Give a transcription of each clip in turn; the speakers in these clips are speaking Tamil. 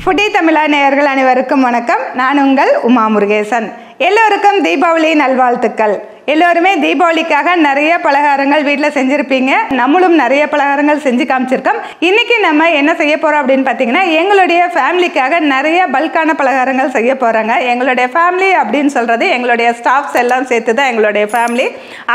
ஃபுட்டி தமிழா நேயர்கள் அனைவருக்கும் வணக்கம். நான் உங்கள் உமா முருகேசன். எல்லோருக்கும் தீபாவளி நல்வாழ்த்துக்கள். எல்லோருமே தீபாவளிக்காக நிறைய பலகாரங்கள் வீட்டில் செஞ்சுருப்பீங்க. நம்மளும் நிறைய பலகாரங்கள் செஞ்சு காமிச்சிருக்கோம். இன்றைக்கி நம்ம என்ன செய்ய போகிறோம் அப்படின்னு பார்த்தீங்கன்னா, எங்களுடைய ஃபேமிலிக்காக நிறைய பல்கான பலகாரங்கள் செய்ய போகிறாங்க. எங்களுடைய ஃபேமிலி அப்படின்னு சொல்கிறது எங்களுடைய ஸ்டாஃப்ஸ் எல்லாம் சேர்த்து தான் எங்களுடைய ஃபேமிலி.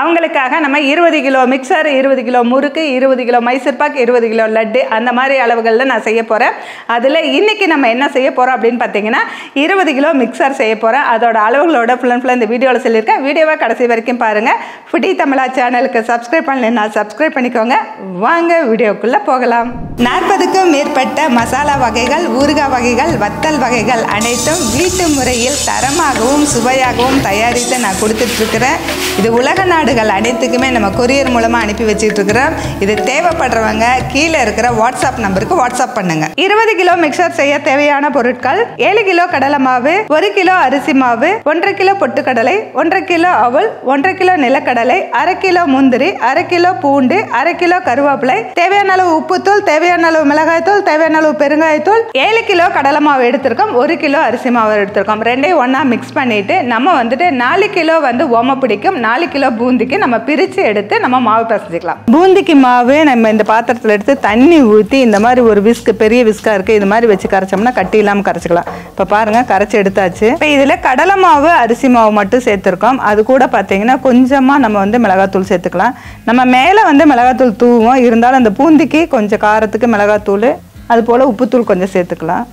அவங்களுக்காக நம்ம 20 கிலோ மிக்சர், 20 கிலோ முறுக்கு, 20 கிலோ மைசூர்பாக், 20 கிலோ லட்டு, அந்த மாதிரி அளவுகளில் நான் செய்ய போகிறேன். அதில் இன்றைக்கி நம்ம என்ன செய்ய போகிறோம் அப்படின்னு பார்த்தீங்கன்னா, 20 கிலோ மிக்சர் செய்ய போகிறேன். அதோட அளவுகளோட ஃபுல் அண்ட் ஃபுல்லாக இந்த வீடியோவில் சொல்லியிருக்கேன். வீடியோவை கடைசி வரைக்கும் பாருங்க. ஃபுட்டி தமிழா சேனலுக்கு சப்ஸ்கிரைப் பண்ணலைன்னா சப்ஸ்கிரைப் பண்ணிக்கோங்க. வாங்க வீடியோக்குள்ள போகலாம். 40க்கும் மேற்பட்ட மசாலா வகைகள், ஊறுகாய் வகைகள், வத்தல் வகைகள் அனைத்தும் வீட்டு முறையில் தரமாகவும் சுவையாகவும் தயாரித்து நான் கொடுத்துட்டு இருக்கிறேன். இது உலக நாடுகள் அனைத்துக்குமே நம்ம கொரியர் மூலமாக அனுப்பி வச்சுட்டு இருக்கிறோம். இது தேவைப்படுறவங்க கீழே இருக்கிற வாட்ஸ்அப் நம்பருக்கு வாட்ஸ்அப் பண்ணுங்க. 20 கிலோ மிக்சர் செய்ய தேவையான பொருட்கள்: 7 கிலோ கடலை மாவு, 1 கிலோ அரிசி மாவு, 1.5 கிலோ பொட்டுக்கடலை, 1.5 கிலோ அவல், 1.5 கிலோ நிலக்கடலை, 1/2 கிலோ முந்திரி, 1/2 கிலோ பூண்டு, 1/2 கிலோ கருவேப்பிலை, தேவையான அளவு உப்புத்தூள், தேவையான அளவு மிளகாய்த்தூள், தேவையான அளவு பெருங்காயத்தூள், 7 கிலோ கடலை மாவு எடுத்திருக்கோம், 1 கிலோ அரிசி மாவு எடுத்திருக்கோம். ரெண்டையும் ஒன்றா மிக்ஸ் பண்ணிட்டு நம்ம 4 கிலோ ஓம பிடிக்கும், 4 கிலோ பூந்திக்கு நம்ம பிரித்து எடுத்து நம்ம மாவு பிசைஞ்சிக்கலாம். பூந்திக்கு மாவு நம்ம இந்த பாத்திரத்தில் எடுத்து தண்ணி ஊற்றி இந்த மாதிரி ஒரு விஸ்க், பெரிய விஸ்காக இருக்குது, இது மாதிரி வச்சு கரைச்சோம்னா கட்டி இல்லாமல் கரைச்சிக்கலாம். இப்போ பாருங்கள், கரைச்சி எடுத்தாச்சு. இப்போ இதில் கடலை மாவு, அரிசி மாவு மட்டும் சேர்த்துருக்கோம். அது கூட பார்த்தீங்கன்னா கொஞ்சமாக நம்ம மிளகாத்தூள் சேர்த்துக்கலாம். நம்ம மேலே மிளகாத்தூள் தூவோம், இருந்தாலும் அந்த பூந்திக்கு கொஞ்சம் காரத்துக்கு மிளகாத்தூள், அது போல் உப்புத்தூள் கொஞ்சம் சேர்த்துக்கலாம்.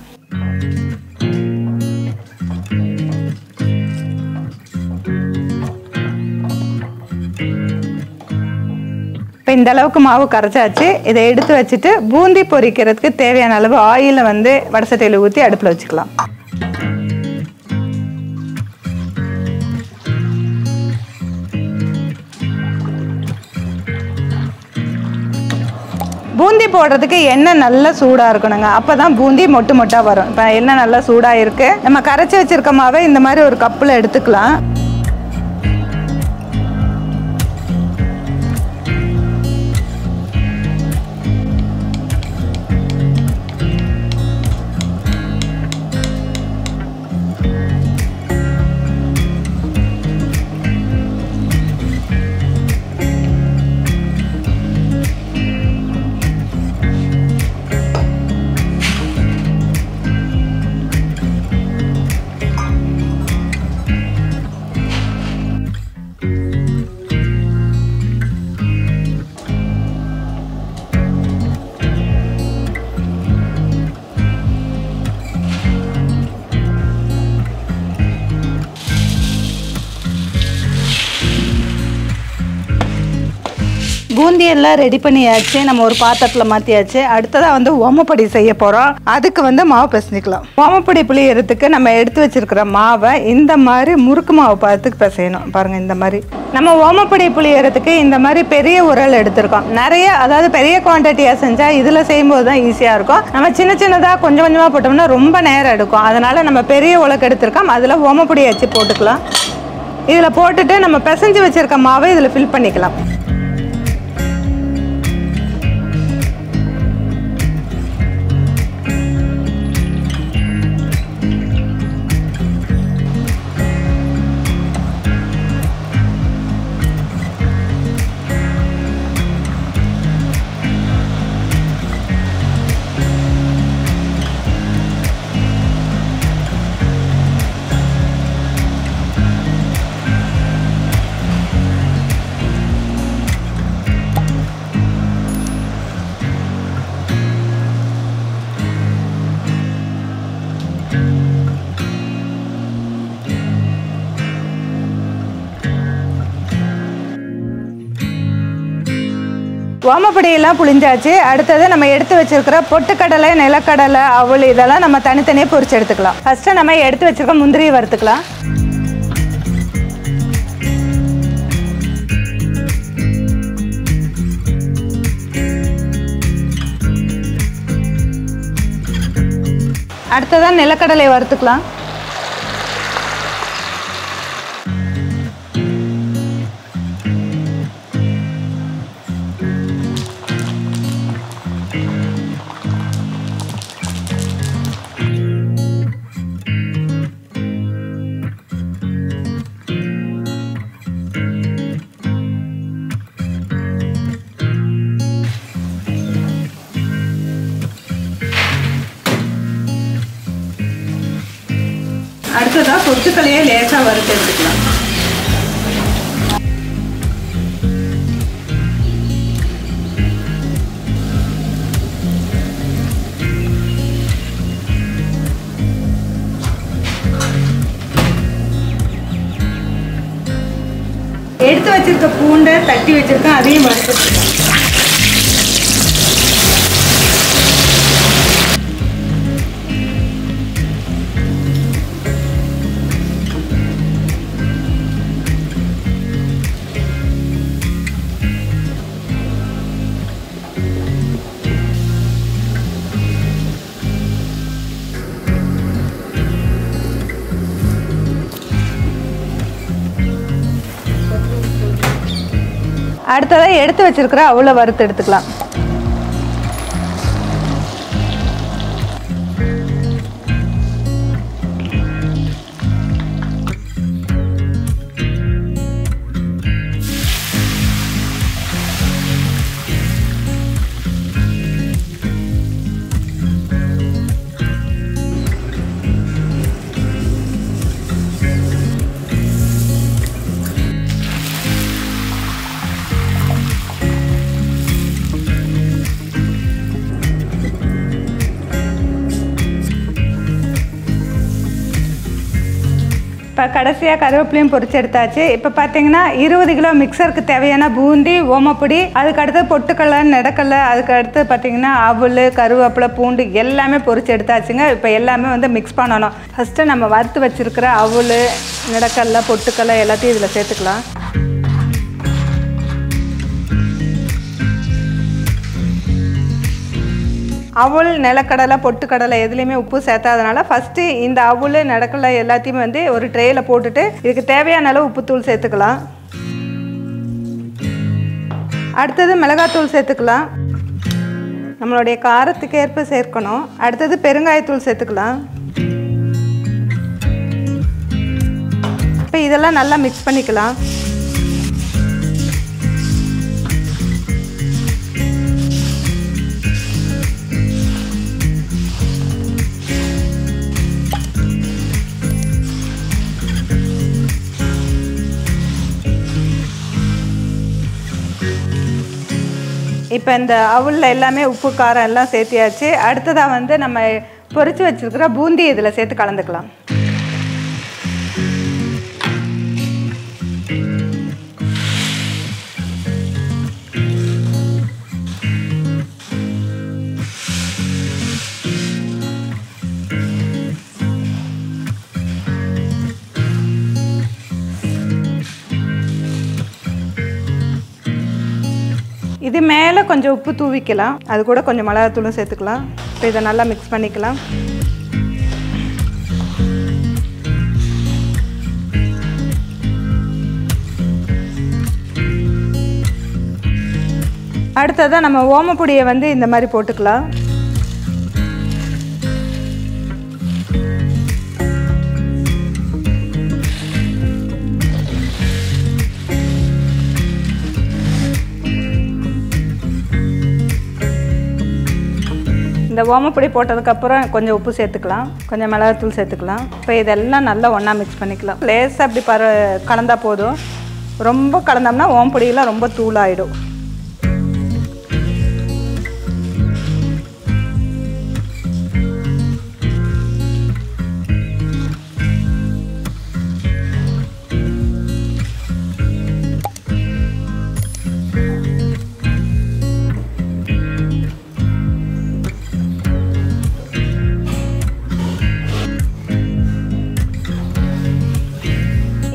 இப்போ இந்த அளவுக்கு மாவு கரைச்சாச்சு. இதை எடுத்து வச்சுட்டு பூந்தி பொரிக்கிறதுக்கு தேவையான அளவு ஆயிலை வடசட்டையில் ஊற்றி அடுப்பில் வச்சுக்கலாம். பூந்தி போடுறதுக்கு எண்ணெய் நல்லா சூடாக இருக்கணுங்க. அப்போ தான் பூந்தி மொட்டு மொட்டாக வரும். இப்போ எண்ணெய் நல்லா சூடாக இருக்குது. நம்ம கரைச்சி வச்சுருக்க மாவை இந்த மாதிரி ஒரு கப்பில் எடுத்துக்கலாம். பூந்தி எல்லாம் ரெடி பண்ணியாச்சு. நம்ம ஒரு பாத்திரத்தில் மாற்றியாச்சு. அடுத்ததாக ஓமப்பொடி செய்ய போகிறோம். அதுக்கு மாவு பிசைஞ்சிக்கலாம். ஓமப்பொடி புளியறதுக்கு நம்ம எடுத்து வச்சிருக்கிற மாவை இந்த மாதிரி முறுக்கு மாவு பார்த்துக்கு பிசையணும். பாருங்கள், இந்த மாதிரி நம்ம ஓமப்பொடி புளியறதுக்கு இந்த மாதிரி பெரிய உரல் எடுத்திருக்கோம். நிறைய, அதாவது பெரிய குவான்டிட்டியாக செஞ்சால் இதில் செய்யும்போது தான் ஈஸியாக இருக்கும். நம்ம சின்ன சின்னதாக கொஞ்சம் கொஞ்சமாக போட்டோம்னா ரொம்ப நேரம் எடுக்கும். அதனால் நம்ம பெரிய உலக்கு எடுத்திருக்கோம். அதில் ஓமப்பொடியை வச்சு போட்டுக்கலாம். இதில் போட்டுட்டு நம்ம பிசைஞ்சு வச்சுருக்க மாவை இதில் ஃபில் பண்ணிக்கலாம். ஓமப்பொடியெல்லாம் புளிஞ்சாச்சு. அடுத்தது நம்ம எடுத்து வச்சிருக்கிற பொட்டுக்கடலை, நிலக்கடலை, அவல் இதெல்லாம் நம்ம தனித்தனியாக பொரிச்சு எடுத்துக்கலாம். ஃபஸ்ட்டு நம்ம எடுத்து வச்சிருக்க முந்திரியை வறுத்துக்கலாம். அடுத்ததான் நிலக்கடலை வறுத்துக்கலாம். அடுத்ததாக பொட்டுக்கலையே லேசாக வறுத்து எடுத்துக்கலாம். எடுத்து வச்சிருக்க பூண்டை தட்டி வச்சிருக்கேன், அதையும் வறுத்துக்கலாம். அடுத்ததாக எடுத்து வச்சிருக்கிற அவலை வறுத்து எடுத்துக்கலாம். இப்போ கடைசியாக கருவேப்பிலையும் பொரிச்சு எடுத்தாச்சு. இப்போ பார்த்தீங்கன்னா 20 கிலோ மிக்சருக்கு தேவையான பூந்தி, ஓமப்பொடி, அதுக்கடுத்து பொட்டுக்கடலை, நெடக்கடலை, அதுக்கடுத்து பார்த்தீங்கன்னா அவல், கருவேப்பிலை, பூண்டு எல்லாமே பொரிச்சு எடுத்தாச்சுங்க. இப்போ எல்லாமே வந்து மிக்ஸ் பண்ணணும். ஃபஸ்ட்டு நம்ம வறுத்து வச்சுருக்கிற அவல், நெடக்கடலை, பொட்டுக்கடலை எல்லாத்தையும் இதில் சேர்த்துக்கலாம். அவல், நிலக்கடலை, பொட்டுக்கடலை எதுலேயுமே உப்பு சேர்த்தாதனால ஃபஸ்ட்டு இந்த அவல், நிலக்கடலை எல்லாத்தையுமே வந்து ஒரு ட்ரேயில் போட்டுட்டு இதுக்கு தேவையான அளவு உப்புத்தூள் சேர்த்துக்கலாம். அடுத்தது மிளகாத்தூள் சேர்த்துக்கலாம். நம்மளுடைய காரத்துக்கு ஏற்ப சேர்க்கணும். அடுத்தது பெருங்காயத்தூள் சேர்த்துக்கலாம். இப்போ இதெல்லாம் நல்லா மிக்ஸ் பண்ணிக்கலாம். இப்போ இந்த அவலில் எல்லாமே உப்பு, காரம் எல்லாம் சேர்த்தியாச்சு. அடுத்ததாக வந்து நம்ம பொரிச்சு வச்சுருக்கிற பூந்தி இதில் சேர்த்து கலந்துக்கலாம். இது மேலே கொஞ்சம் உப்பு தூவிக்கலாம். அது கூட கொஞ்சம் மிளகாத்தூளும் சேர்த்துக்கலாம். இப்போ இதை நல்லா மிக்ஸ் பண்ணிக்கலாம். அடுத்ததாக நம்ம ஓமப்பொடியை வந்து இந்த மாதிரி போட்டுக்கலாம். இந்த ஓமப்பொடி போட்டதுக்கப்புறம் கொஞ்சம் உப்பு சேர்த்துக்கலாம், கொஞ்சம் மிளகாத்தூள் சேர்த்துக்கலாம். இப்போ இதெல்லாம் நல்லா ஒன்றா மிக்ஸ் பண்ணிக்கலாம். லேசாக அப்படி கலந்தால் போதும். ரொம்ப கலந்தோம்னா ஓமப்பொடியெல்லாம் ரொம்ப தூளாகிடும்.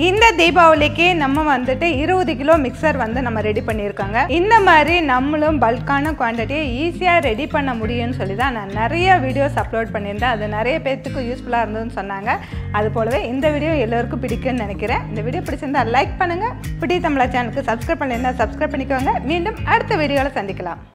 இந்த தீபாவளிக்கு நம்ம வந்துட்டு 20 கிலோ மிக்சர் வந்து நம்ம ரெடி பண்ணியிருக்காங்க. இந்த மாதிரி நம்மளும் பல்கான குவான்டிட்டியை ஈஸியாக ரெடி பண்ண முடியும்னு சொல்லி தான் நான் நிறைய வீடியோஸ் அப்லோட் பண்ணியிருந்தேன். அது நிறைய பேர்த்துக்கு யூஸ்ஃபுல்லாக இருந்ததுன்னு சொன்னாங்க. அது போலவே இந்த வீடியோ எல்லோருக்கும் பிடிக்கும்னு நினைக்கிறேன். இந்த வீடியோ பிடிச்சிருந்தா லைக் பண்ணுங்கள். புதிய தமிழா சேனலுக்கு சப்ஸ்கிரைப் பண்ணியிருந்தா சப்ஸ்கிரைப் பண்ணிக்கோங்க. மீண்டும் அடுத்த வீடியோவில் சந்திக்கலாம்.